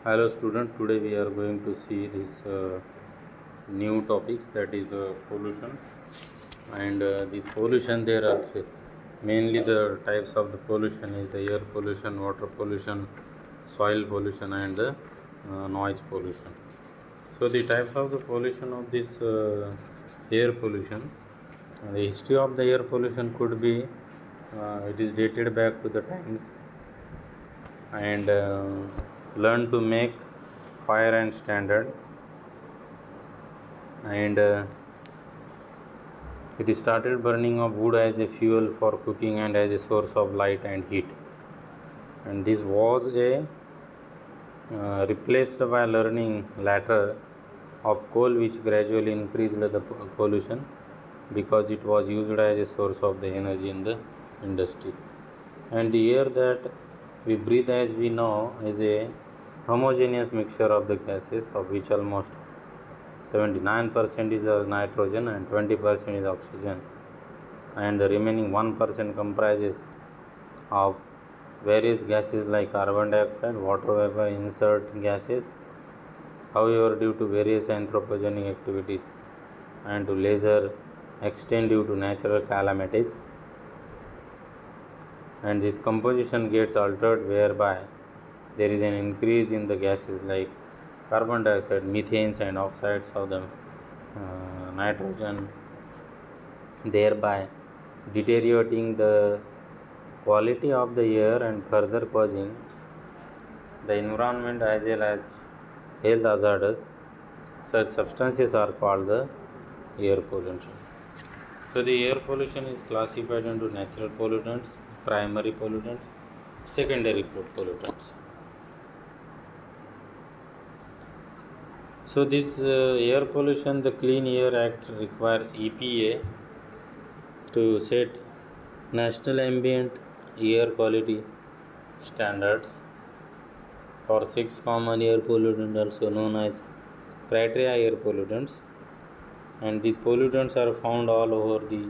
Hello student, today we are going to see this new topics, that is pollution. And this pollution, there are mainly the types of the pollution is the air pollution, water pollution, soil pollution, and the noise pollution. So the types of the pollution of this air pollution, the history of the air pollution could be it is dated back to the times, and learn to make fire and standard, and it started burning of wood as a fuel for cooking and as a source of light and heat, and this was a replaced by learning later of coal, which gradually increased the pollution because it was used as a source of the energy in the industry. And the air that we breathe, as we know, is a homogeneous mixture of the gases, of which almost 79% is nitrogen and 20% is oxygen, and the remaining 1% comprises of various gases like carbon dioxide, water vapor, insert gases. However, due to various anthropogenic activities and to lesser extent due to natural calamities, and this composition gets altered, whereby there is an increase in the gases like carbon dioxide, methanes, and oxides of the nitrogen, thereby deteriorating the quality of the air and further causing the environment as well as health hazards. Such substances are called the air pollution. So the air pollution is classified into natural pollutants, primary pollutants, secondary pollutants. So this air pollution, the Clean Air Act requires EPA to set national ambient air quality standards for 6 common air pollutants, also known as criteria air pollutants, and these pollutants are found all over the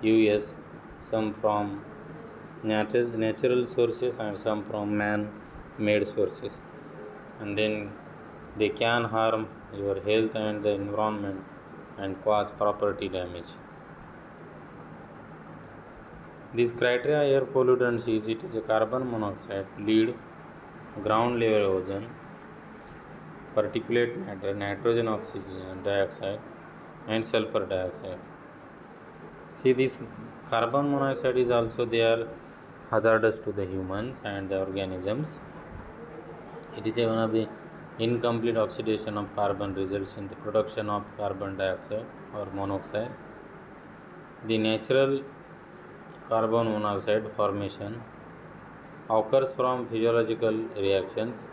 US, some from natural sources and some from man-made sources, and then they can harm your health and the environment and cause property damage. These criteria air pollutants is a carbon monoxide, lead, ground level ozone, particulate matter, nitrogen oxygen dioxide, and sulfur dioxide. See, this carbon monoxide is also there hazardous to the humans and the organisms. It is one of the incomplete oxidation of carbon results in the production of carbon dioxide or monoxide. The natural carbon monoxide formation occurs from physiological reactions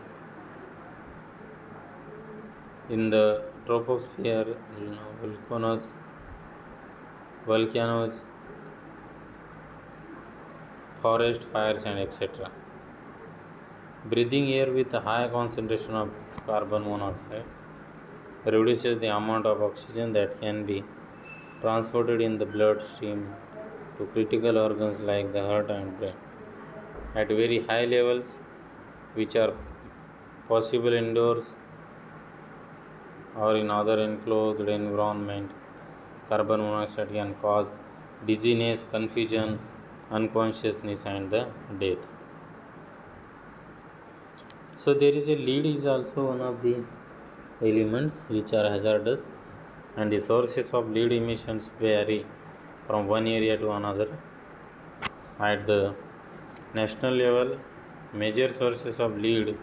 in the troposphere, volcanoes, forest fires, and etc. Breathing air with a high concentration of carbon monoxide reduces the amount of oxygen that can be transported in the bloodstream to critical organs like the heart and brain. At very high levels, which are possible indoors or in other enclosed environment, carbon monoxide can cause dizziness, confusion, unconsciousness, and the death. So there is a lead is also one of the elements which are hazardous, and the sources of lead emissions vary from one area to another. At the national level, major sources of lead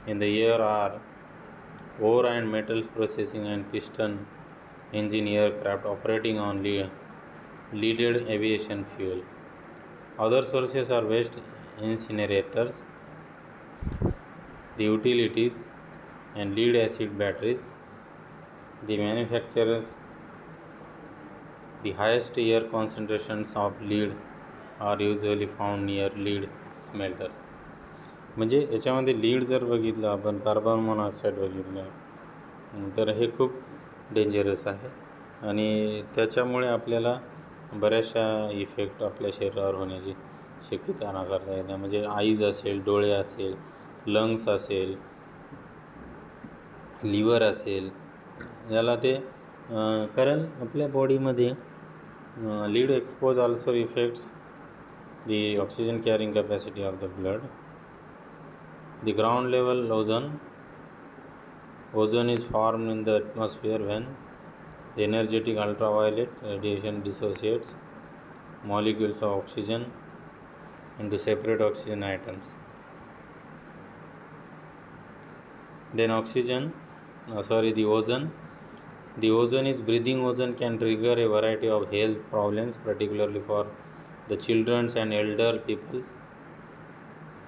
in the air are ore and metals processing and piston engine aircraft operating on leaded aviation fuel. Other sources are waste incinerators, the utilities, and lead acid batteries. The manufacturers, the highest air concentrations of lead are usually found near lead smelters. म्हणजे याच्यामध्ये lead जर बघितलं आपण, carbon monoxide बघितलं, तर हे खूप dangerous आहे आणि त्याच्यामुळे आपल्याला बऱ्याचशा इफेक्ट आपल्या शरीरावर होण्याची शक्यता नाकारता येते. म्हणजे आईज असेल, डोळे असेल, लंग्स असेल, लिव्हर असेल याला ते कारण आपल्या बॉडीमध्ये lead expose also effects the oxygen carrying capacity of the blood. The ground level ozone is formed in the atmosphere when the energetic ultraviolet radiation dissociates molecules of oxygen into separate oxygen atoms. Then the ozone is breathing ozone can trigger a variety of health problems, particularly for the children and elder peoples,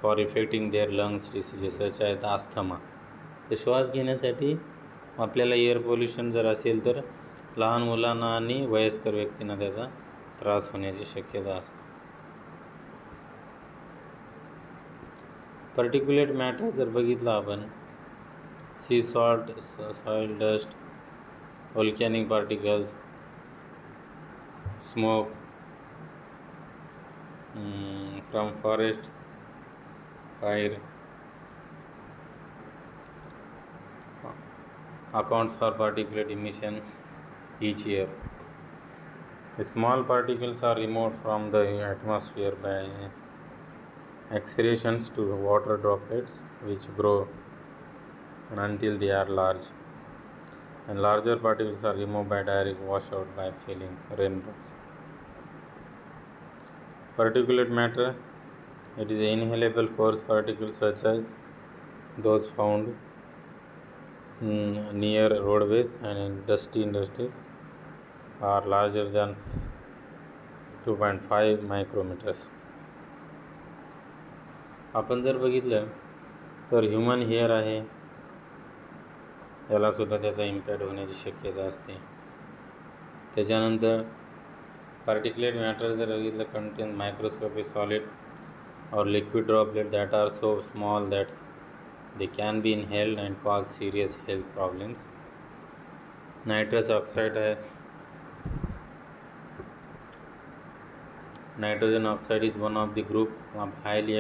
for affecting their lungs diseases such as asthma. तर श्वास घेण्यासाठी आपल्याला air pollution जर असेल तर लहान मुलांना आणि वयस्कर व्यक्तींना त्याचा त्रास होण्याची शक्यता असते. पर्टिक्युलेट मॅटर जर बघितलं आपण, सी salt, soil dust, volcanic particles, smoke from forest fire accounts for particulate emission each year. The small particles are removed from the atmosphere by excretions to water droplets, which grow until they are large, and larger particles are removed by direct washout by filling raindrops. Particulate matter, it is inhalable coarse particles such as those found near roadways and in dusty industries are larger than 2.5 micrometers. आपण जर बघितलं तर human hair आहे, यालासुद्धा त्याचा impact होण्याची शक्यता असते. त्याच्यानंतर particulate matter जर बघितलं contain microscopic solid or liquid droplet that are so small that they can be inhaled and cause serious health problems. Nitrous oxide है, nitrogen oxide is one of the group of highly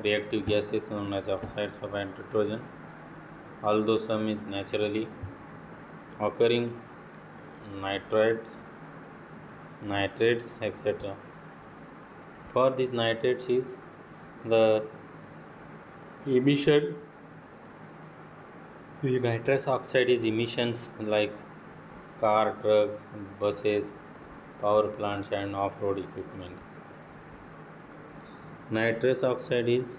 reactive gases known as oxides of nitrogen, although some is naturally occurring nitrates etc. For these nitrates is the emission, the nitrous oxide is emissions like car, trucks, buses, power plants and off-road equipment. Nitrous oxide is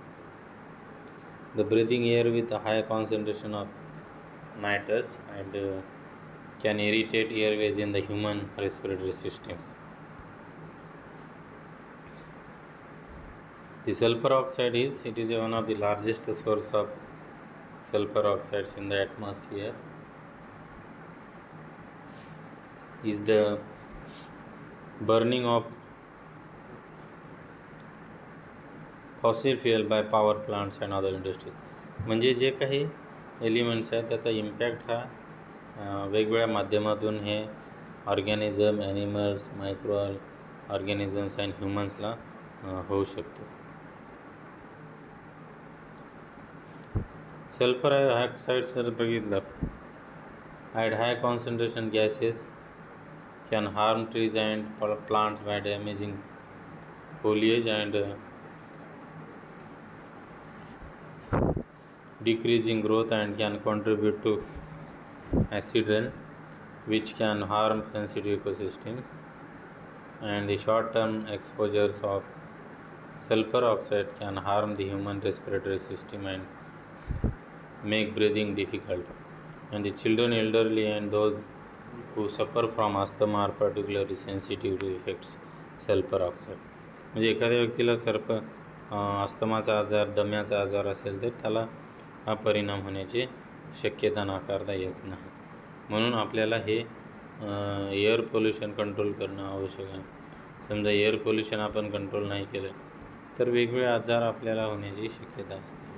the breathing air with a high concentration of nitrous and can irritate airways in the human respiratory systems. The sulfur oxide is one of the largest source of sulfur oxides in the atmosphere. Is the burning of fossil fuel by power plants and other industries. म्हणजे जे काही elements आहेत त्याचा impact हा वेगवेगळ्या माध्यमातून हे organism, animals, micro organisms and ह्युमन्सला होऊ शकतो. सल्फर ऑक्साइड जर बघितलं, at high concentration gases can harm trees and plants by damaging foliage and decreasing growth and can contribute to acid rain which can harm sensitive ecosystems. And the short-term exposures of sulfur oxide can harm the human respiratory system and make breathing difficult. And the children, elderly and those who suffer from asthma are particularly sensitive to effects sulfur oxide. म्हणजे एखाद्या व्यक्तीला अस्थमाचा आजार, दम्याचा आजार असेल तर त्याला हा परिणाम होण्याची शक्यता नाकारता येत नाही. म्हणून आपल्याला हे एअर पोल्युशन कंट्रोल करणं आवश्यक आहे. समजा एअर पोल्युशन आपण कंट्रोल नाही केलं तर वेगवेगळे आजार आपल्याला होण्याची शक्यता असते.